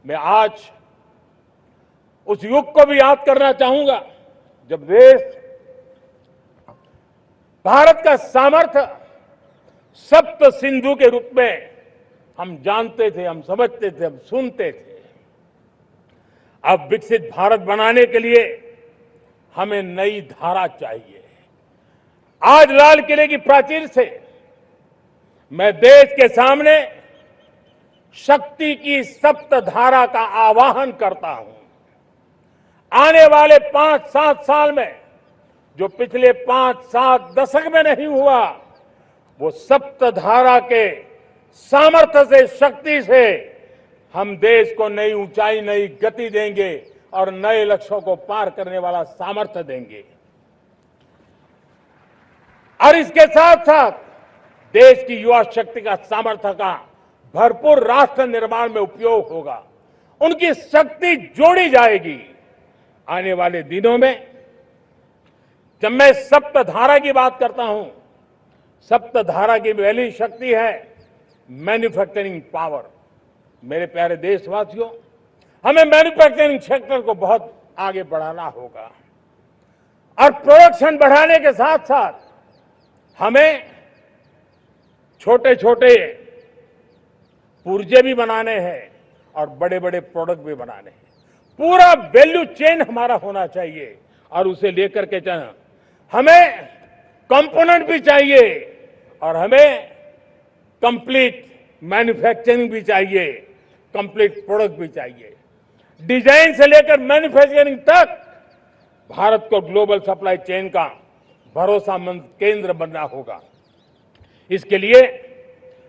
मैं आज उस युग को भी याद करना चाहूंगा जब देश भारत का सामर्थ्य सप्त सिंधु के रूप में हम जानते थे, हम समझते थे, हम सुनते थे। अब विकसित भारत बनाने के लिए हमें नई धारा चाहिए। आज लाल किले की प्राचीर से मैं देश के सामने शक्ति की सप्त धारा का आवाहन करता हूं। आने वाले 5-7 साल में जो पिछले 5-7 दशक में नहीं हुआ, वो सप्त धारा के सामर्थ्य से, शक्ति से हम देश को नई ऊंचाई, नई गति देंगे और नए लक्ष्यों को पार करने वाला सामर्थ्य देंगे। और इसके साथ साथ देश की युवा शक्ति का सामर्थ्य का भरपूर राष्ट्र निर्माण में उपयोग होगा। उनकी शक्ति जोड़ी जाएगी। आने वाले दिनों में जब मैं सप्तधारा की बात करता हूं, सप्तधारा की पहली शक्ति है मैन्युफैक्चरिंग पावर। मेरे प्यारे देशवासियों, हमें मैन्युफैक्चरिंग सेक्टर को बहुत आगे बढ़ाना होगा और प्रोडक्शन बढ़ाने के साथ साथ हमें छोटे छोटे पुर्जे भी बनाने हैं और बड़े बड़े प्रोडक्ट भी बनाने हैं। पूरा वैल्यू चेन हमारा होना चाहिए और उसे लेकर के चलना। हमें कंपोनेंट भी चाहिए और हमें कंप्लीट मैन्युफैक्चरिंग भी चाहिए, कंप्लीट प्रोडक्ट भी चाहिए। डिजाइन से लेकर मैन्युफैक्चरिंग तक भारत को ग्लोबल सप्लाई चेन का भरोसामंद केंद्र बनना होगा। इसके लिए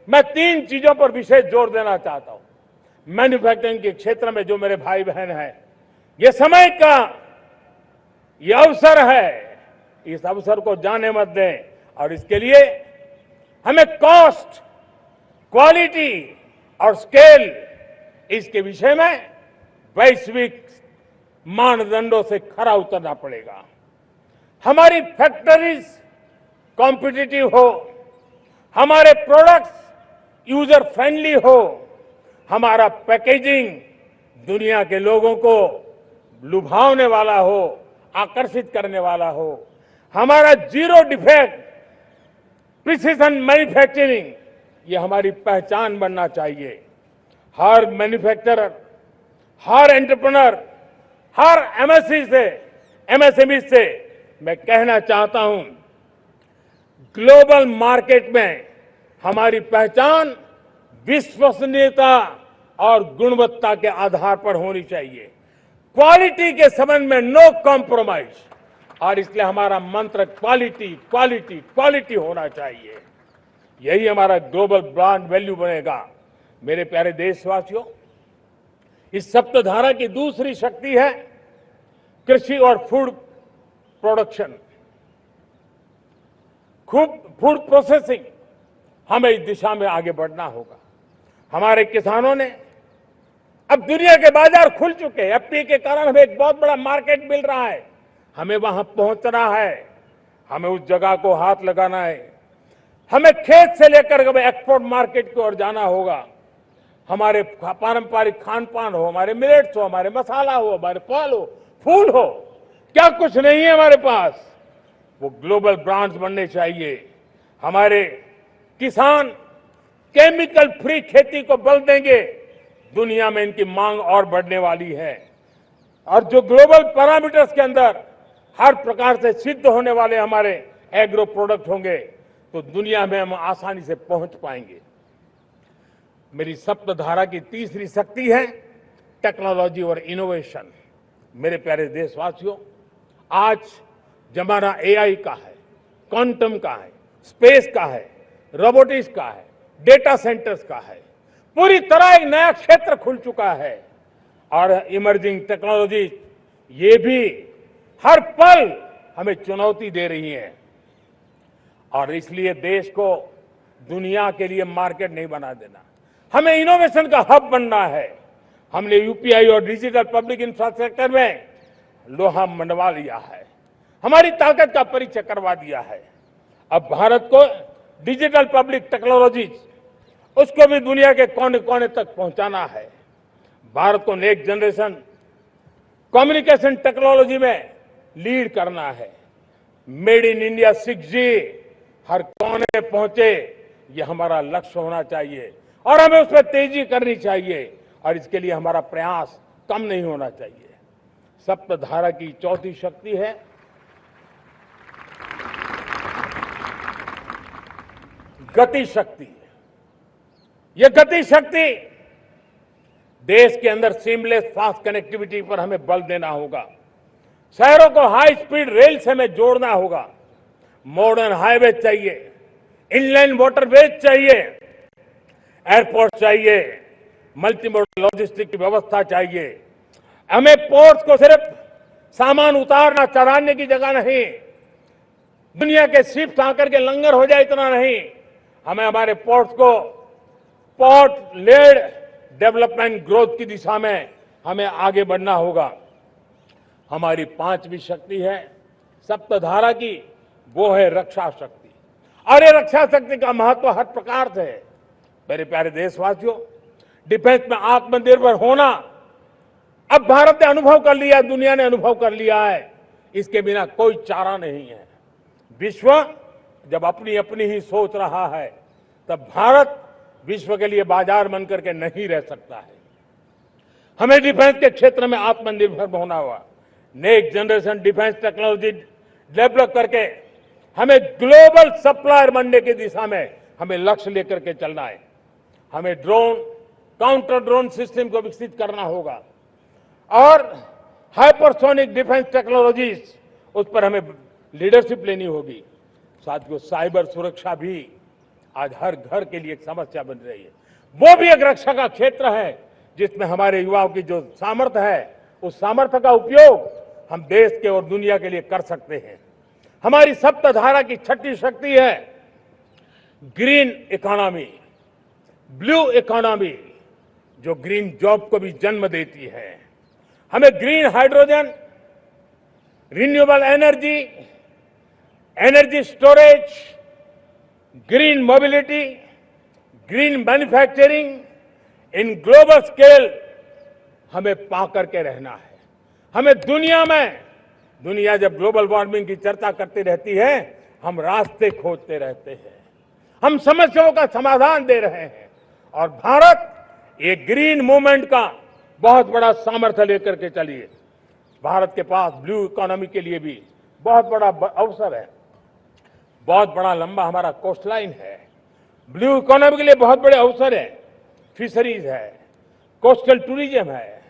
मैं 3 चीजों पर विशेष जोर देना चाहता हूं। मैन्युफैक्चरिंग के क्षेत्र में जो मेरे भाई बहन हैं, ये समय का ये अवसर है, इस अवसर को जाने मत दें। और इसके लिए हमें कॉस्ट, क्वालिटी और स्केल, इसके विषय में वैश्विक मानदंडों से खरा उतरना पड़ेगा। हमारी फैक्ट्रीज कॉम्पिटिटिव हो, हमारे प्रोडक्ट्स यूजर फ्रेंडली हो, हमारा पैकेजिंग दुनिया के लोगों को लुभावने वाला हो, आकर्षित करने वाला हो, हमारा जीरो डिफेक्ट प्रिसिजन मैन्युफैक्चरिंग, ये हमारी पहचान बनना चाहिए। हर मैन्युफैक्चरर, हर एंटरप्रेन्योर, हर एमएसएमई से मैं कहना चाहता हूं, ग्लोबल मार्केट में हमारी पहचान विश्वसनीयता और गुणवत्ता के आधार पर होनी चाहिए। क्वालिटी के संबंध में नो कॉम्प्रोमाइज, और इसलिए हमारा मंत्र क्वालिटी, क्वालिटी, क्वालिटी होना चाहिए। यही हमारा ग्लोबल ब्रांड वैल्यू बनेगा। मेरे प्यारे देशवासियों, इस सप्तधारा की दूसरी शक्ति है कृषि और फूड प्रोडक्शन, फूड प्रोसेसिंग। हमें इस दिशा में आगे बढ़ना होगा। हमारे किसानों ने, अब दुनिया के बाजार खुल चुके हैं, एफपीए के कारण हमें एक बहुत बड़ा मार्केट मिल रहा है। हमें वहां पहुंचना है, हमें उस जगह को हाथ लगाना है। हमें खेत से लेकर एक्सपोर्ट मार्केट की ओर जाना होगा। हमारे पारंपरिक खान पान हो, हमारे मिलेट्स हो, हमारे मसाला हो, हमारे फल हो, फूल हो, क्या कुछ नहीं है हमारे पास, वो ग्लोबल ब्रांड्स बनने चाहिए। हमारे किसान केमिकल फ्री खेती को बल देंगे, दुनिया में इनकी मांग और बढ़ने वाली है। और जो ग्लोबल पैरामीटर्स के अंदर हर प्रकार से सिद्ध होने वाले हमारे एग्रो प्रोडक्ट होंगे, तो दुनिया में हम आसानी से पहुंच पाएंगे। मेरी सप्तधारा की तीसरी शक्ति है टेक्नोलॉजी और इनोवेशन। मेरे प्यारे देशवासियों, आज जमाना एआई का है, क्वांटम का है, स्पेस का है, रोबोटिक्स का है, डेटा सेंटर्स का है। पूरी तरह एक नया क्षेत्र खुल चुका है और इमर्जिंग टेक्नोलॉजी ये भी हर पल हमें चुनौती दे रही है। और इसलिए देश को दुनिया के लिए मार्केट नहीं बना देना, हमें इनोवेशन का हब बनना है। हमने यूपीआई और डिजिटल पब्लिक इंफ्रास्ट्रक्चर में लोहा मनवा लिया है, हमारी ताकत का परिचय करवा दिया है। अब भारत को डिजिटल पब्लिक टेक्नोलॉजी उसको भी दुनिया के कोने कोने तक पहुंचाना है। भारत को नेक्स्ट जनरेशन कम्युनिकेशन टेक्नोलॉजी में लीड करना है। मेड इन इंडिया 6G हर कोने में पहुंचे, ये हमारा लक्ष्य होना चाहिए और हमें उसमें तेजी करनी चाहिए और इसके लिए हमारा प्रयास कम नहीं होना चाहिए। सप्तधारा की चौथी शक्ति है गति शक्ति। यह गति शक्ति देश के अंदर सीमलेस फास्ट कनेक्टिविटी पर हमें बल देना होगा। शहरों को हाई स्पीड रेल से हमें जोड़ना होगा। मॉडर्न हाईवे चाहिए, इनलैंड वाटरवेज चाहिए, एयरपोर्ट चाहिए, मल्टी मॉडल लॉजिस्टिक की व्यवस्था चाहिए। हमें पोर्ट्स को सिर्फ सामान उतारना चढ़ाने की जगह नहीं, दुनिया के शिप्स आकर के लंगर हो जाए इतना नहीं, हमें हमारे पोर्ट्स को पोर्ट लेड डेवलपमेंट ग्रोथ की दिशा में हमें आगे बढ़ना होगा। हमारी पांचवी शक्ति है सप्तधारा की, वो है रक्षा शक्ति। और ये रक्षा शक्ति का महत्व हर प्रकार से है। मेरे प्यारे देशवासियों, डिफेंस में आत्मनिर्भर होना अब भारत ने अनुभव कर लिया, दुनिया ने अनुभव कर लिया है, इसके बिना कोई चारा नहीं है। विश्व जब अपनी अपनी ही सोच रहा है, तब भारत विश्व के लिए बाजार बन करके नहीं रह सकता है। हमें डिफेंस के क्षेत्र में आत्मनिर्भर होना होगा। Next generation defence technology develop करके हमें ग्लोबल सप्लायर बनने की दिशा में हमें लक्ष्य लेकर के चलना है। हमें ड्रोन, काउंटर ड्रोन सिस्टम को विकसित करना होगा और हाइपरसोनिक डिफेंस टेक्नोलॉजीज, उस पर हमें लीडरशिप लेनी होगी। साथियों, साइबर सुरक्षा भी आज हर घर के लिए एक समस्या बन रही है। वो भी एक रक्षा का क्षेत्र है जिसमें हमारे युवाओं की जो सामर्थ्य है, उस सामर्थ्य का उपयोग हम देश के और दुनिया के लिए कर सकते हैं। हमारी सप्तधारा की छठी शक्ति है ग्रीन इकोनॉमी, ब्लू इकोनॉमी, जो ग्रीन जॉब को भी जन्म देती है। हमें green hydrogen, renewable energy, energy storage, green mobility, green manufacturing in global scale हमें पा करके रहना है। हमें दुनिया जब ग्लोबल वार्मिंग की चर्चा करती रहती है, हम रास्ते खोजते रहते हैं, हम समस्याओं का समाधान दे रहे हैं और भारत एक ग्रीन मूवमेंट का बहुत बड़ा सामर्थ्य लेकर के चलिए। भारत के पास ब्लू इकोनॉमी के लिए भी बहुत बड़ा अवसर है। बहुत बड़ा लंबा हमारा कोस्ट लाइन है। ब्लू इकोनॉमी के लिए बहुत बड़े अवसर है। फिशरीज है, कोस्टल टूरिज्म है,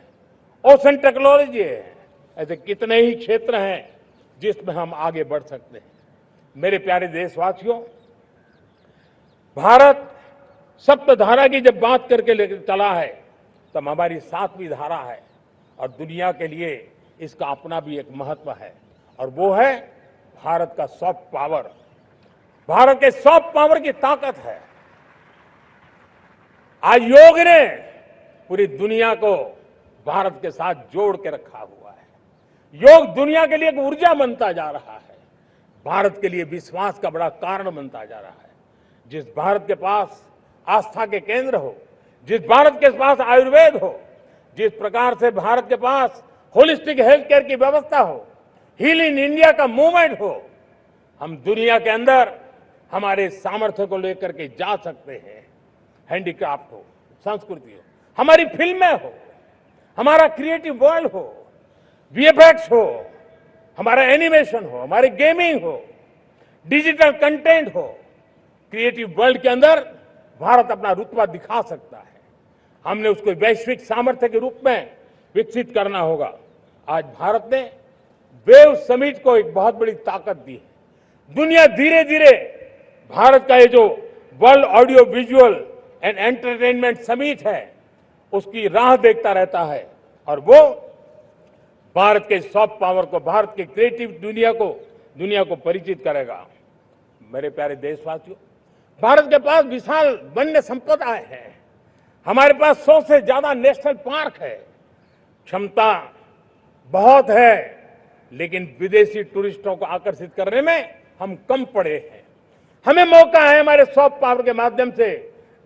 ओशन टेक्नोलॉजी है। ऐसे कितने ही क्षेत्र हैं जिसमें हम आगे बढ़ सकते हैं। मेरे प्यारे देशवासियों, भारत सप्तधारा की जब बात करके लेकर चला है, तब हमारी सातवीं धारा है और दुनिया के लिए इसका अपना भी एक महत्व है और वो है भारत का सॉफ्ट पावर। भारत के सॉफ्ट पावर की ताकत है। आज योग ने पूरी दुनिया को भारत के साथ जोड़ के रखा हुआ है। योग दुनिया के लिए एक ऊर्जा बनता जा रहा है, भारत के लिए विश्वास का बड़ा कारण बनता जा रहा है। जिस भारत के पास आस्था के केंद्र हो, जिस भारत के पास आयुर्वेद हो, जिस प्रकार से भारत के पास होलिस्टिक हेल्थ केयर की व्यवस्था हो, हील इन इंडिया का मूवमेंट हो, हम दुनिया के अंदर हमारे सामर्थ्य को लेकर के जा सकते हैं। हैंडीक्राफ्ट हो, संस्कृति हो, हमारी फिल्में हो, हमारा क्रिएटिव वर्ल्ड हो, वीएफएक्स हो, हमारा एनिमेशन हो, हमारी गेमिंग हो, डिजिटल कंटेंट हो, क्रिएटिव वर्ल्ड के अंदर भारत अपना रुतबा दिखा सकता है। हमने उसको वैश्विक सामर्थ्य के रूप में विकसित करना होगा। आज भारत ने वेव समिट को एक बहुत बड़ी ताकत दी है। दुनिया धीरे धीरे भारत का ये जो world audio visual and entertainment summit है, उसकी राह देखता रहता है और वो भारत के सॉफ्ट पावर को, भारत के क्रिएटिव दुनिया को परिचित करेगा। मेरे प्यारे देशवासियों, भारत के पास विशाल वन्य संपदा है। हमारे पास 100 से ज्यादा नेशनल पार्क है। क्षमता बहुत है, लेकिन विदेशी टूरिस्टों को आकर्षित करने में हम कम पड़े हैं। हमें मौका है हमारे सॉफ्ट पावर के माध्यम से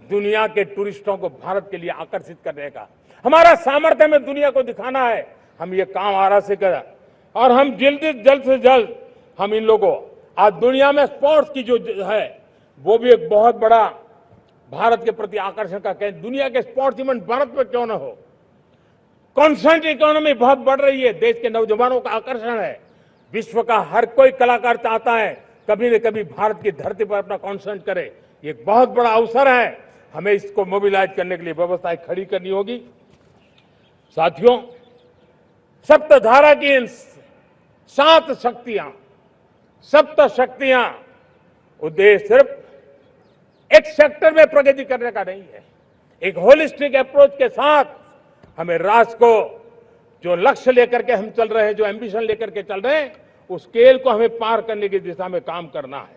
दुनिया के टूरिस्टों को भारत के लिए आकर्षित करने का। हमारा सामर्थ्य हमें दुनिया को दिखाना है। हम ये काम आरा से करें और हम जल्द से जल्द हम इन लोगों आज दुनिया में स्पोर्ट्स की जो है वो भी एक बहुत बड़ा भारत के प्रति आकर्षण का केंद्र। दुनिया के स्पोर्ट्स इवेंट भारत में क्यों ना हो। कॉन्स्टेंट इकोनॉमी बहुत बढ़ रही है, देश के नौजवानों का आकर्षण है। विश्व का हर कोई कलाकार चाहता है कभी न कभी भारत की धरती पर अपना कॉन्सर्ट करे। ये एक बहुत बड़ा अवसर है, हमें इसको मोबिलाइज करने के लिए व्यवस्थाएं खड़ी करनी होगी। साथियों, सप्तधारा की इन 7 शक्तियां, सप्त शक्तियां उद्देश्य सिर्फ एक सेक्टर में प्रगति करने का नहीं है। एक होलिस्टिक अप्रोच के साथ हमें राष्ट्र को जो लक्ष्य लेकर के हम चल रहे हैं, जो एम्बिशन लेकर के चल रहे हैं, उस स्केल को हमें पार करने की दिशा में काम करना है।